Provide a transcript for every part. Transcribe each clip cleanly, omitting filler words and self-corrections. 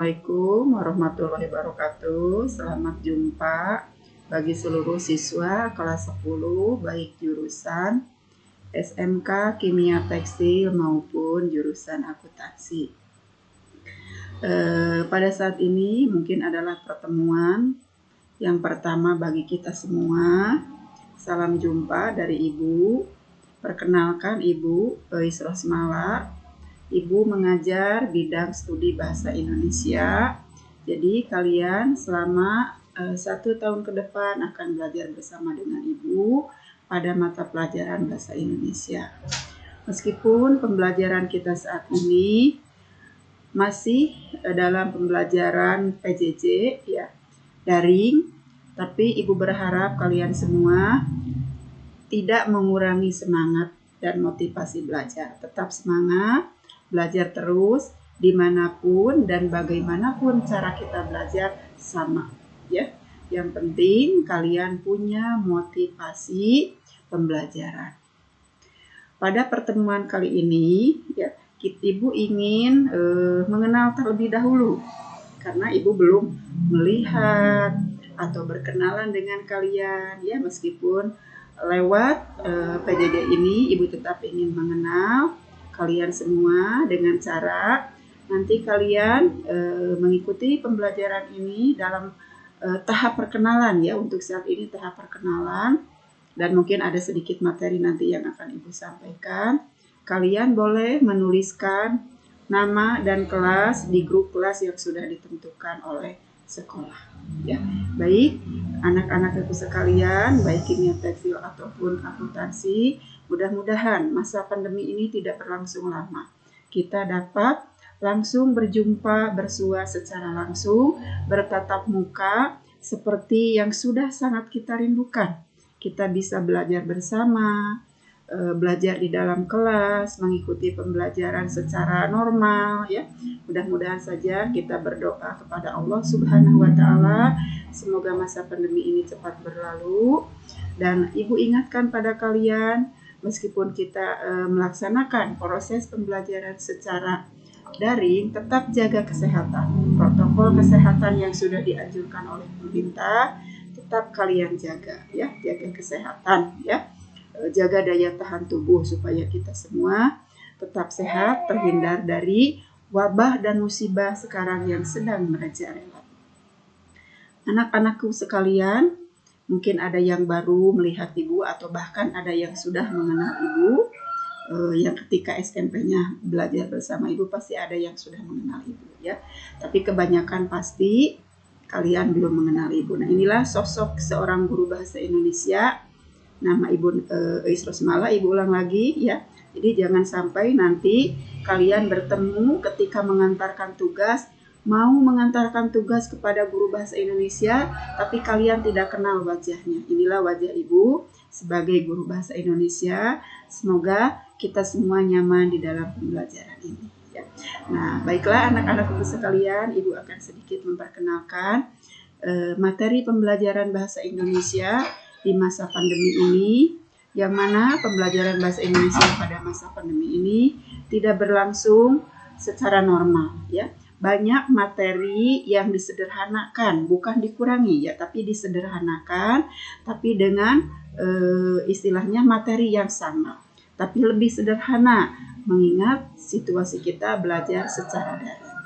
Assalamualaikum warahmatullahi wabarakatuh. Selamat jumpa bagi seluruh siswa kelas 10 baik jurusan SMK Kimia Tekstil maupun jurusan akuntansi. Pada saat ini mungkin adalah pertemuan yang pertama bagi kita semua. Salam jumpa dari Ibu. Perkenalkan Ibu Eis Rosmala. Ibu mengajar bidang studi bahasa Indonesia. Jadi kalian selama 1 tahun ke depan akan belajar bersama dengan Ibu pada mata pelajaran bahasa Indonesia. Meskipun pembelajaran kita saat ini masih dalam pembelajaran PJJ ya, daring, tapi Ibu berharap kalian semua tidak mengurangi semangat dan motivasi belajar. Tetap semangat, belajar terus, dimanapun dan bagaimanapun cara kita belajar sama. Ya, yang penting kalian punya motivasi pembelajaran. Pada pertemuan kali ini, ya, Ibu ingin mengenal terlebih dahulu, karena Ibu belum melihat atau berkenalan dengan kalian. Ya, meskipun lewat PJJ ini Ibu tetap ingin mengenal kalian semua dengan cara nanti kalian mengikuti pembelajaran ini dalam tahap perkenalan ya. Untuk saat ini tahap perkenalan dan mungkin ada sedikit materi nanti yang akan Ibu sampaikan. Kalian boleh menuliskan nama dan kelas di grup kelas yang sudah ditentukan oleh sekolah ya. Baik anak-anak Ibu sekalian, baik kimia tekstil ataupun akuntansi, mudah-mudahan masa pandemi ini tidak berlangsung lama. Kita dapat langsung berjumpa, bersua secara langsung, bertatap muka seperti yang sudah sangat kita rindukan. Kita bisa belajar bersama, belajar di dalam kelas, mengikuti pembelajaran secara normal ya. Mudah-mudahan saja kita berdoa kepada Allah Subhanahu wa taala semoga masa pandemi ini cepat berlalu. Dan Ibu ingatkan pada kalian, meskipun kita melaksanakan proses pembelajaran secara daring, tetap jaga kesehatan. Protokol kesehatan yang sudah dianjurkan oleh pemerintah tetap kalian jaga ya, jaga kesehatan ya. Jaga daya tahan tubuh supaya kita semua tetap sehat, terhindar dari wabah dan musibah sekarang yang sedang merajalela. Anak-anakku sekalian, mungkin ada yang baru melihat Ibu atau bahkan ada yang sudah mengenal Ibu. Yang ketika SMP-nya belajar bersama Ibu pasti ada yang sudah mengenal Ibu ya. Tapi kebanyakan pasti kalian belum mengenal Ibu. Nah, inilah sosok seorang guru bahasa Indonesia. Nama Ibu Eis Rosmala, Ibu ulang lagi ya. Jadi jangan sampai nanti kalian bertemu ketika mengantarkan tugas, mau mengantarkan tugas kepada guru bahasa Indonesia, tapi kalian tidak kenal wajahnya. Inilah wajah Ibu sebagai guru bahasa Indonesia. Semoga kita semua nyaman di dalam pembelajaran ini. Ya. Nah, baiklah anak-anak Ibu sekalian, Ibu akan sedikit memperkenalkan materi pembelajaran bahasa Indonesia di masa pandemi ini, yang mana pembelajaran bahasa Indonesia pada masa pandemi ini tidak berlangsung secara normal ya. Banyak materi yang disederhanakan, bukan dikurangi ya, tapi disederhanakan, tapi dengan istilahnya materi yang sama, tapi lebih sederhana mengingat situasi kita belajar secara daring.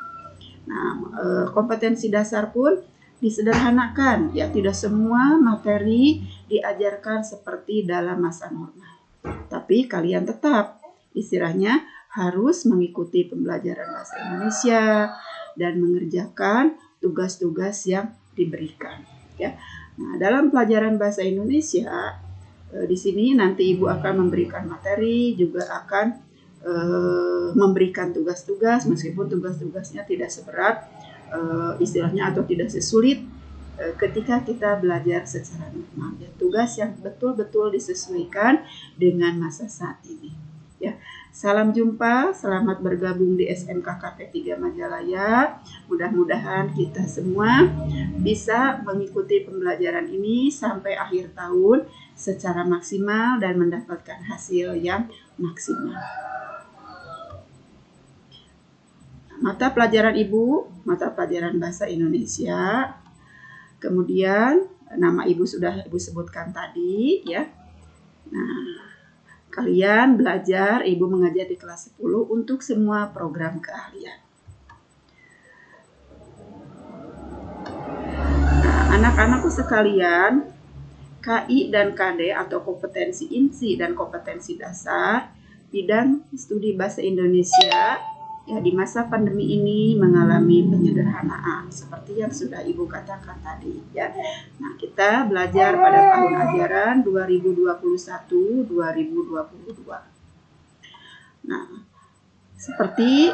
Nah, kompetensi dasar pun disederhanakan ya, tidak semua materi diajarkan seperti dalam masa normal. Tapi kalian tetap istilahnya harus mengikuti pembelajaran bahasa Indonesia dan mengerjakan tugas-tugas yang diberikan ya. Nah, dalam pelajaran bahasa Indonesia di sini nanti Ibu akan memberikan materi, juga akan memberikan tugas-tugas, meskipun tugas-tugasnya tidak seberat istilahnya atau tidak sesulit ketika kita belajar secara normal ya. Tugas yang betul-betul disesuaikan dengan masa saat ini ya. Salam jumpa, selamat bergabung di SMK KP3 Majalaya. Mudah-mudahan kita semua bisa mengikuti pembelajaran ini sampai akhir tahun secara maksimal dan mendapatkan hasil yang maksimal. mata pelajaran Ibu, mata pelajaran Bahasa Indonesia. Kemudian nama Ibu sudah Ibu sebutkan tadi ya. Nah, kalian belajar, Ibu mengajar di kelas 10 untuk semua program keahlian. Nah, anak-anakku sekalian, KI dan KD atau kompetensi inti dan kompetensi dasar bidang studi bahasa Indonesia ya di masa pandemi ini mengalami penyederhanaan seperti yang sudah Ibu katakan tadi ya. Nah, kita belajar pada tahun ajaran 2021-2022. Nah, seperti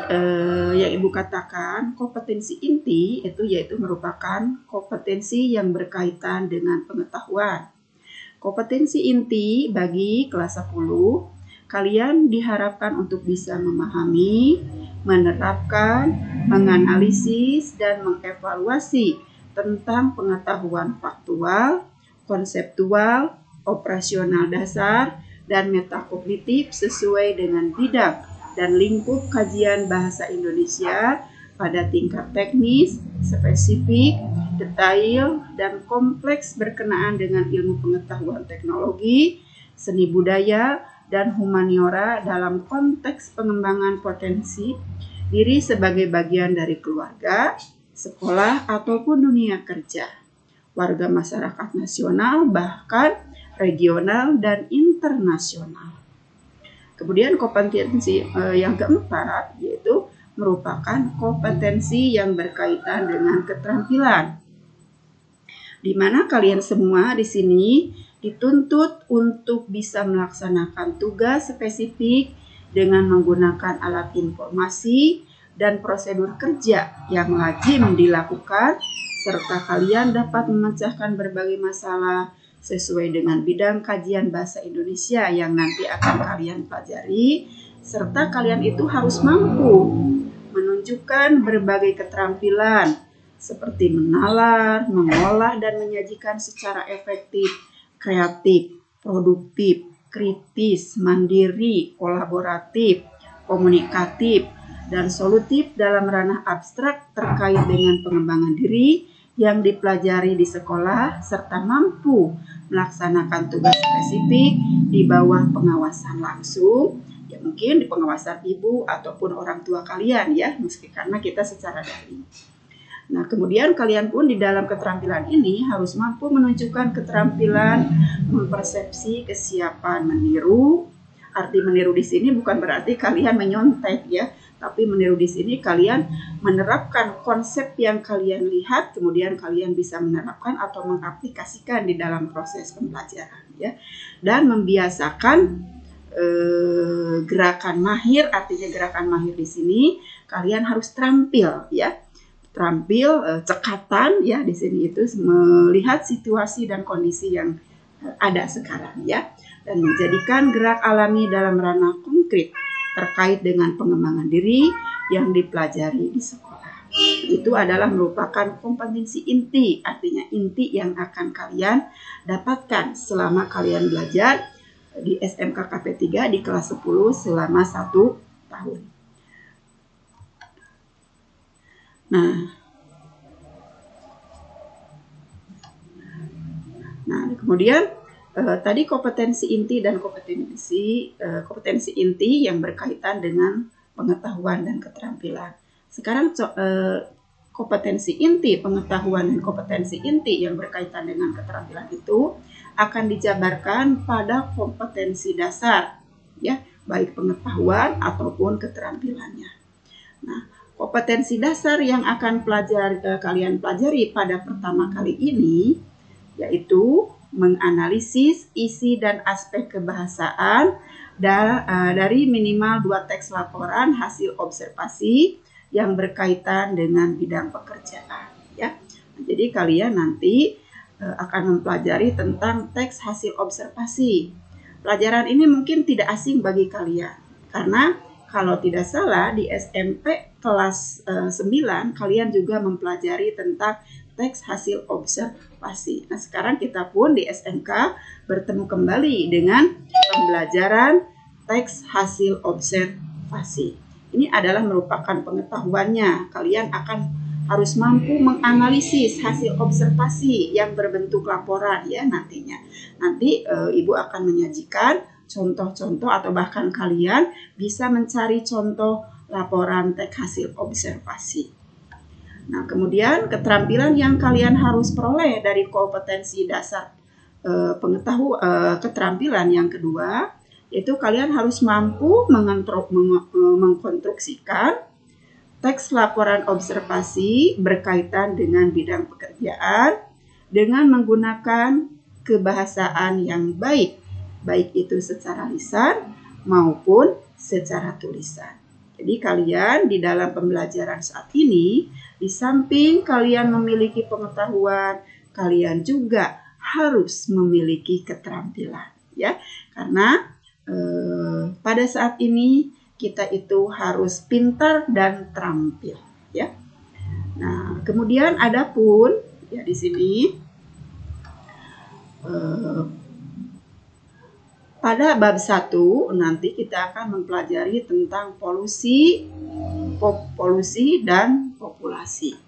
yang Ibu katakan, kompetensi inti itu yaitu merupakan kompetensi yang berkaitan dengan pengetahuan. Kompetensi inti bagi kelas 10 kalian diharapkan untuk bisa memahami, menerapkan, menganalisis, dan mengevaluasi tentang pengetahuan faktual, konseptual, operasional dasar, dan metakognitif sesuai dengan bidang dan lingkup kajian bahasa Indonesia pada tingkat teknis, spesifik, detail, dan kompleks berkenaan dengan ilmu pengetahuan teknologi, seni budaya, dan humaniora dalam konteks pengembangan potensi diri sebagai bagian dari keluarga, sekolah, ataupun dunia kerja, warga masyarakat nasional, bahkan regional dan internasional. Kemudian kompetensi yang keempat yaitu merupakan kompetensi yang berkaitan dengan keterampilan, di mana kalian semua di sini dituntut untuk bisa melaksanakan tugas spesifik dengan menggunakan alat informasi dan prosedur kerja yang lazim dilakukan, serta kalian dapat memecahkan berbagai masalah sesuai dengan bidang kajian bahasa Indonesia yang nanti akan kalian pelajari, serta kalian itu harus mampu menunjukkan berbagai keterampilan seperti menalar, mengolah, dan menyajikan secara efektif, kreatif, produktif, kritis, mandiri, kolaboratif, komunikatif, dan solutif dalam ranah abstrak terkait dengan pengembangan diri yang dipelajari di sekolah, serta mampu melaksanakan tugas spesifik di bawah pengawasan langsung, ya mungkin di pengawasan ibu ataupun orang tua kalian ya, meski karena kita secara daring. Nah, kemudian kalian pun di dalam keterampilan ini harus mampu menunjukkan keterampilan mempersepsi kesiapan meniru. Arti meniru di sini bukan berarti kalian menyontek ya, tapi meniru di sini kalian menerapkan konsep yang kalian lihat, kemudian kalian bisa menerapkan atau mengaplikasikan di dalam proses pembelajaran ya. Dan membiasakan gerakan mahir, artinya gerakan mahir di sini kalian harus terampil ya. Terampil cekatan ya di sini itu melihat situasi dan kondisi yang ada sekarang ya, dan menjadikan gerak alami dalam ranah konkret terkait dengan pengembangan diri yang dipelajari di sekolah. Itu adalah merupakan kompetensi inti, artinya inti yang akan kalian dapatkan selama kalian belajar di SMK KP3 di kelas 10 selama 1 tahun. Nah, kemudian tadi kompetensi inti dan kompetensi inti yang berkaitan dengan pengetahuan dan keterampilan. Sekarang kompetensi inti, pengetahuan dan kompetensi inti yang berkaitan dengan keterampilan itu akan dijabarkan pada kompetensi dasar, ya, baik pengetahuan ataupun keterampilannya. Nah, kompetensi dasar yang akan kalian pelajari pada pertama kali ini yaitu menganalisis isi dan aspek kebahasaan dari minimal 2 teks laporan hasil observasi yang berkaitan dengan bidang pekerjaan ya. Jadi kalian nanti akan mempelajari tentang teks hasil observasi. Pelajaran ini mungkin tidak asing bagi kalian karena kalau tidak salah di SMP kelas 9 kalian juga mempelajari tentang teks hasil observasi. Nah, sekarang kita pun di SMK bertemu kembali dengan pembelajaran teks hasil observasi. Ini adalah merupakan pengetahuannya. Kalian akan harus mampu menganalisis hasil observasi yang berbentuk laporan ya nantinya. Nanti Ibu akan menyajikan contoh-contoh atau bahkan kalian bisa mencari contoh laporan teks hasil observasi. Nah, kemudian keterampilan yang kalian harus peroleh dari kompetensi dasar keterampilan yang kedua, yaitu kalian harus mampu mengkonstruksikan teks laporan observasi berkaitan dengan bidang pekerjaan dengan menggunakan kebahasaan yang baik itu secara lisan maupun secara tulisan. Jadi kalian di dalam pembelajaran saat ini, di samping kalian memiliki pengetahuan, kalian juga harus memiliki keterampilan, ya. Karena pada saat ini kita itu harus pintar dan terampil, ya. Nah, kemudian adapun ya di sini pada bab 1 nanti kita akan mempelajari tentang polusi dan populasi.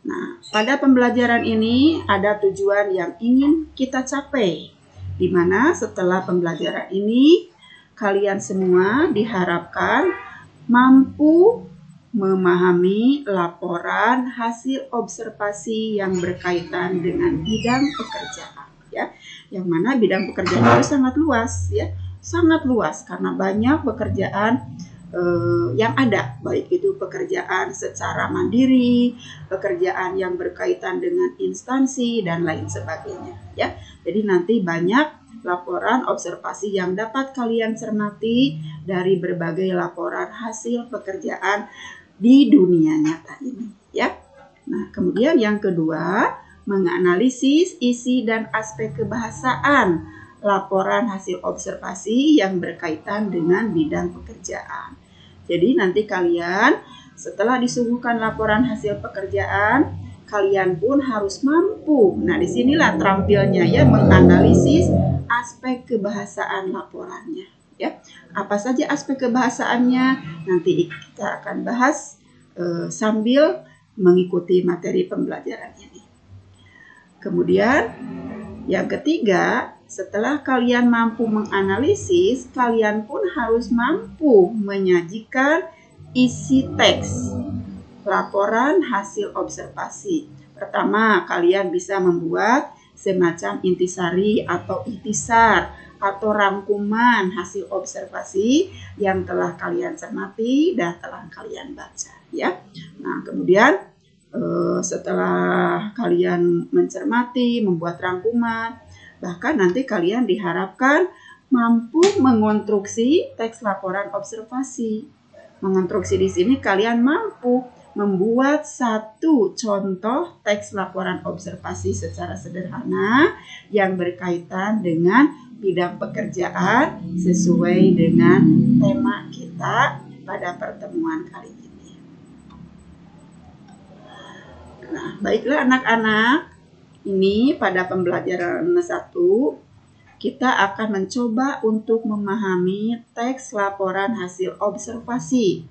Nah, pada pembelajaran ini ada tujuan yang ingin kita capai, di mana setelah pembelajaran ini kalian semua diharapkan mampu memahami laporan hasil observasi yang berkaitan dengan bidang pekerjaan, ya. Yang mana bidang pekerjaan itu sangat luas, ya, sangat luas karena banyak pekerjaan yang ada, baik itu pekerjaan secara mandiri, pekerjaan yang berkaitan dengan instansi dan lain sebagainya, ya. Jadi nanti banyak laporan observasi yang dapat kalian cermati dari berbagai laporan hasil pekerjaan di dunia nyata ini, ya. Nah, kemudian yang kedua, menganalisis isi dan aspek kebahasaan laporan hasil observasi yang berkaitan dengan bidang pekerjaan. Jadi nanti kalian setelah disuguhkan laporan hasil pekerjaan, kalian pun harus mampu. Nah, disinilah terampilnya ya, menganalisis aspek kebahasaan laporannya. Ya, apa saja aspek kebahasaannya nanti kita akan bahas sambil mengikuti materi pembelajaran ini. Kemudian yang ketiga, setelah kalian mampu menganalisis, kalian pun harus mampu menyajikan isi teks laporan hasil observasi. Pertama, kalian bisa membuat semacam intisari atau ikhtisar atau rangkuman hasil observasi yang telah kalian cermati dan telah kalian baca, ya. Nah, kemudian setelah kalian mencermati, membuat rangkuman, bahkan nanti kalian diharapkan mampu mengonstruksi teks laporan observasi. Mengonstruksi di sini kalian mampu membuat satu contoh teks laporan observasi secara sederhana yang berkaitan dengan bidang pekerjaan sesuai dengan tema kita pada pertemuan kali ini. Nah, baiklah anak-anak, ini pada pembelajaran 1 kita akan mencoba untuk memahami teks laporan hasil observasi.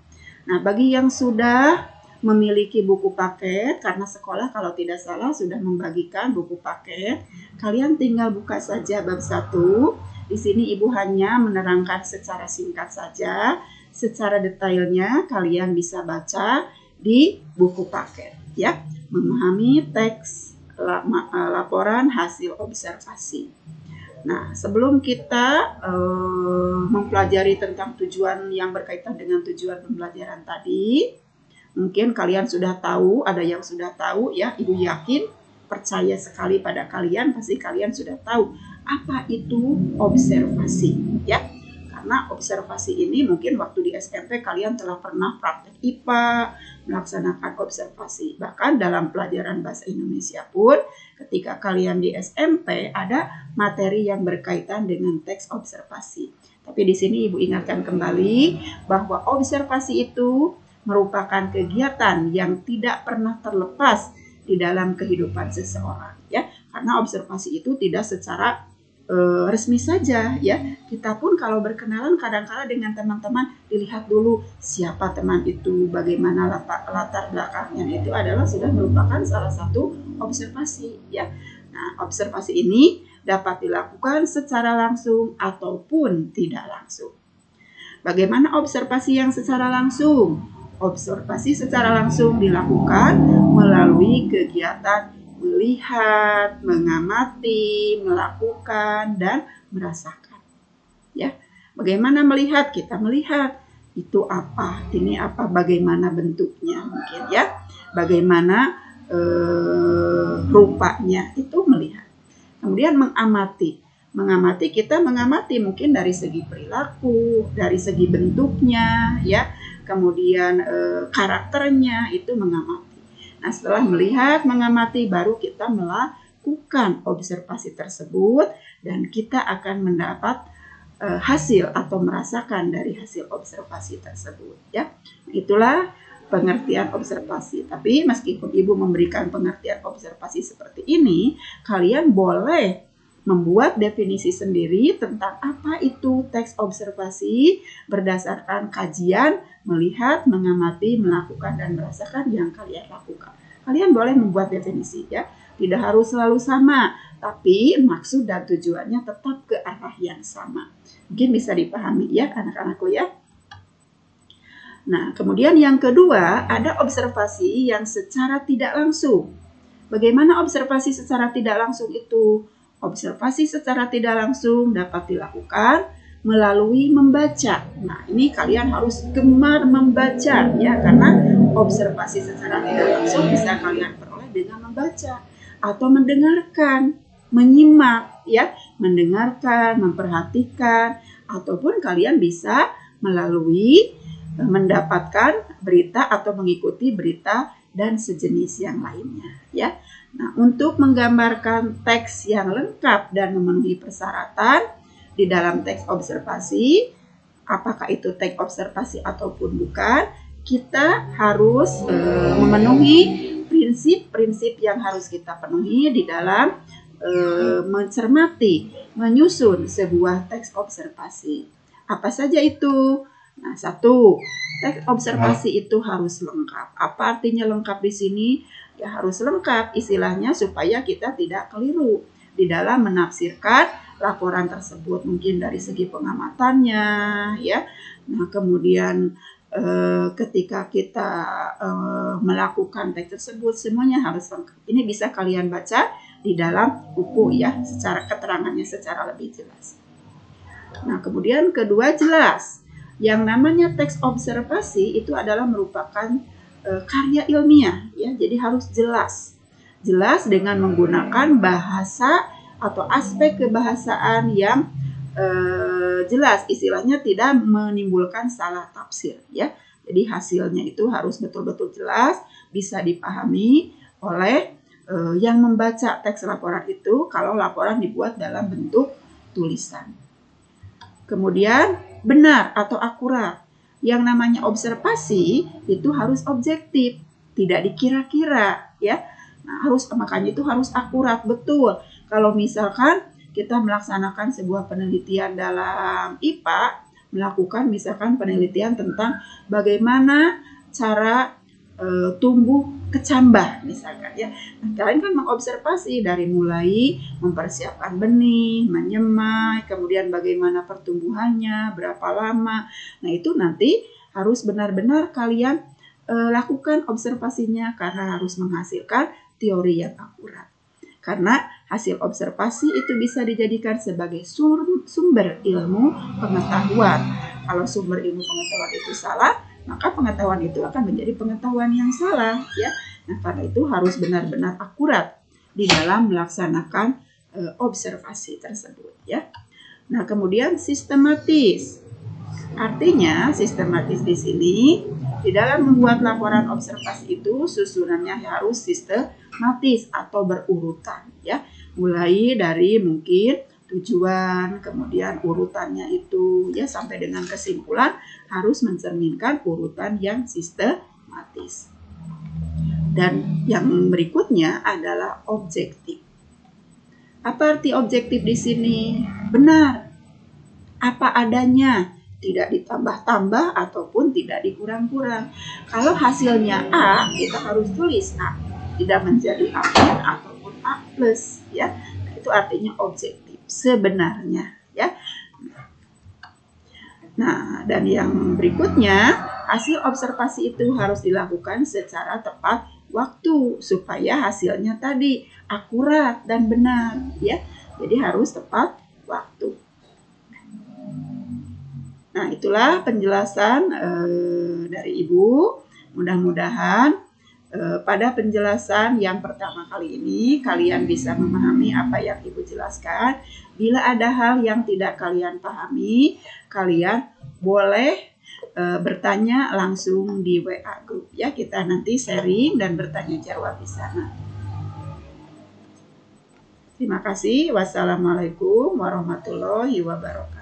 Nah, bagi yang sudah memiliki buku paket, karena sekolah kalau tidak salah sudah membagikan buku paket, kalian tinggal buka saja bab 1. Di sini Ibu hanya menerangkan secara singkat saja, secara detailnya kalian bisa baca di buku paket, ya. Memahami teks laporan hasil observasi. Nah, sebelum kita mempelajari tentang tujuan yang berkaitan dengan tujuan pembelajaran tadi, mungkin kalian sudah tahu, ada yang sudah tahu ya, Ibu yakin, percaya sekali pada kalian, pasti kalian sudah tahu apa itu observasi, ya. Karena observasi ini mungkin waktu di SMP kalian telah pernah praktek IPA, melaksanakan observasi. Bahkan dalam pelajaran bahasa Indonesia pun ketika kalian di SMP ada materi yang berkaitan dengan teks observasi. Tapi di sini Ibu ingatkan kembali bahwa observasi itu merupakan kegiatan yang tidak pernah terlepas di dalam kehidupan seseorang, ya. Karena observasi itu tidak secara resmi saja ya. Kita pun kalau berkenalan kadang-kala dengan teman-teman dilihat dulu siapa teman itu, bagaimana latar belakangnya, itu adalah sudah merupakan salah satu observasi ya. Nah, observasi ini dapat dilakukan secara langsung ataupun tidak langsung. Bagaimana observasi yang secara langsung? Observasi secara langsung dilakukan melalui kegiatan melihat, mengamati, melakukan, dan merasakan. Ya, bagaimana melihat? Kita melihat itu apa, ini apa, bagaimana bentuknya mungkin ya, bagaimana rupanya, itu melihat. Kemudian mengamati kita mengamati mungkin dari segi perilaku, dari segi bentuknya ya, kemudian karakternya, itu mengamati. Nah, setelah melihat, mengamati, baru kita melakukan observasi tersebut dan kita akan mendapat hasil atau merasakan dari hasil observasi tersebut ya. Itulah pengertian observasi. Tapi meskipun Ibu memberikan pengertian observasi seperti ini, kalian boleh membuat definisi sendiri tentang apa itu teks observasi berdasarkan kajian, melihat, mengamati, melakukan, dan merasakan yang kalian lakukan. Kalian boleh membuat definisi ya. Tidak harus selalu sama, tapi maksud dan tujuannya tetap ke arah yang sama. Mungkin bisa dipahami ya anak-anakku ya. Nah, kemudian yang kedua, ada observasi yang secara tidak langsung. Bagaimana observasi secara tidak langsung itu? Observasi secara tidak langsung dapat dilakukan melalui membaca. Nah, ini kalian harus gemar membaca ya, karena observasi secara tidak langsung bisa kalian peroleh dengan membaca atau mendengarkan, menyimak ya, mendengarkan, memperhatikan, ataupun kalian bisa melalui mendapatkan berita atau mengikuti berita dan sejenis yang lainnya ya. Nah, untuk menggambarkan teks yang lengkap dan memenuhi persyaratan di dalam teks observasi, apakah itu teks observasi ataupun bukan, kita harus memenuhi prinsip-prinsip yang harus kita penuhi di dalam mencermati, menyusun sebuah teks observasi. Apa saja itu? Nah, satu, teks observasi itu harus lengkap. Apa artinya lengkap di sini? Ya, harus lengkap istilahnya supaya kita tidak keliru di dalam menafsirkan laporan tersebut, mungkin dari segi pengamatannya ya. Nah, kemudian ketika kita melakukan teks tersebut semuanya harus lengkap. Ini bisa kalian baca di dalam buku ya, secara keterangannya secara lebih jelas. Nah, kemudian kedua, jelas. Yang namanya teks observasi itu adalah merupakan karya ilmiah ya, jadi harus jelas. Jelas dengan menggunakan bahasa atau aspek kebahasaan yang jelas, istilahnya tidak menimbulkan salah tafsir ya. Jadi hasilnya itu harus betul-betul jelas, bisa dipahami oleh yang membaca teks laporan itu kalau laporan dibuat dalam bentuk tulisan. Kemudian benar atau akurat. Yang namanya observasi itu harus objektif, tidak dikira-kira ya. Nah, makanya itu harus akurat, betul. Kalau misalkan kita melaksanakan sebuah penelitian dalam IPA, melakukan misalkan penelitian tentang bagaimana cara tumbuh kecambah misalkan ya. Nah, kalian kan mengobservasi dari mulai mempersiapkan benih, menyemai, kemudian bagaimana pertumbuhannya, berapa lama. Nah, itu nanti harus benar-benar kalian lakukan observasinya karena harus menghasilkan teori yang akurat. Karena hasil observasi itu bisa dijadikan sebagai sumber ilmu pengetahuan. Kalau sumber ilmu pengetahuan itu salah, maka pengetahuan itu akan menjadi pengetahuan yang salah ya. Nah, karena itu harus benar-benar akurat di dalam melaksanakan observasi tersebut ya. Nah, kemudian sistematis. Artinya sistematis di sini di dalam membuat laporan observasi itu susunannya harus sistematis atau berurutan ya. Mulai dari mungkin tujuan, kemudian urutannya itu ya sampai dengan kesimpulan harus mencerminkan urutan yang sistematis. Dan yang berikutnya adalah objektif. Apa arti objektif di sini? Benar. Apa adanya, tidak ditambah-tambah ataupun tidak dikurang-kurang. Kalau hasilnya A, kita harus tulis A, tidak menjadi A- ataupun A+, ya. Nah, itu artinya objektif sebenarnya, ya. Nah, dan yang berikutnya, hasil observasi itu harus dilakukan secara tepat waktu supaya hasilnya tadi akurat dan benar, ya. Jadi harus tepat waktu. Nah, itulah penjelasan dari Ibu. Mudah-mudahan pada penjelasan yang pertama kali ini kalian bisa memahami apa yang Ibu jelaskan. Bila ada hal yang tidak kalian pahami, kalian boleh bertanya langsung di WA Group, ya. Kita nanti sharing dan bertanya jawab di sana. Terima kasih. Wassalamualaikum warahmatullahi wabarakatuh.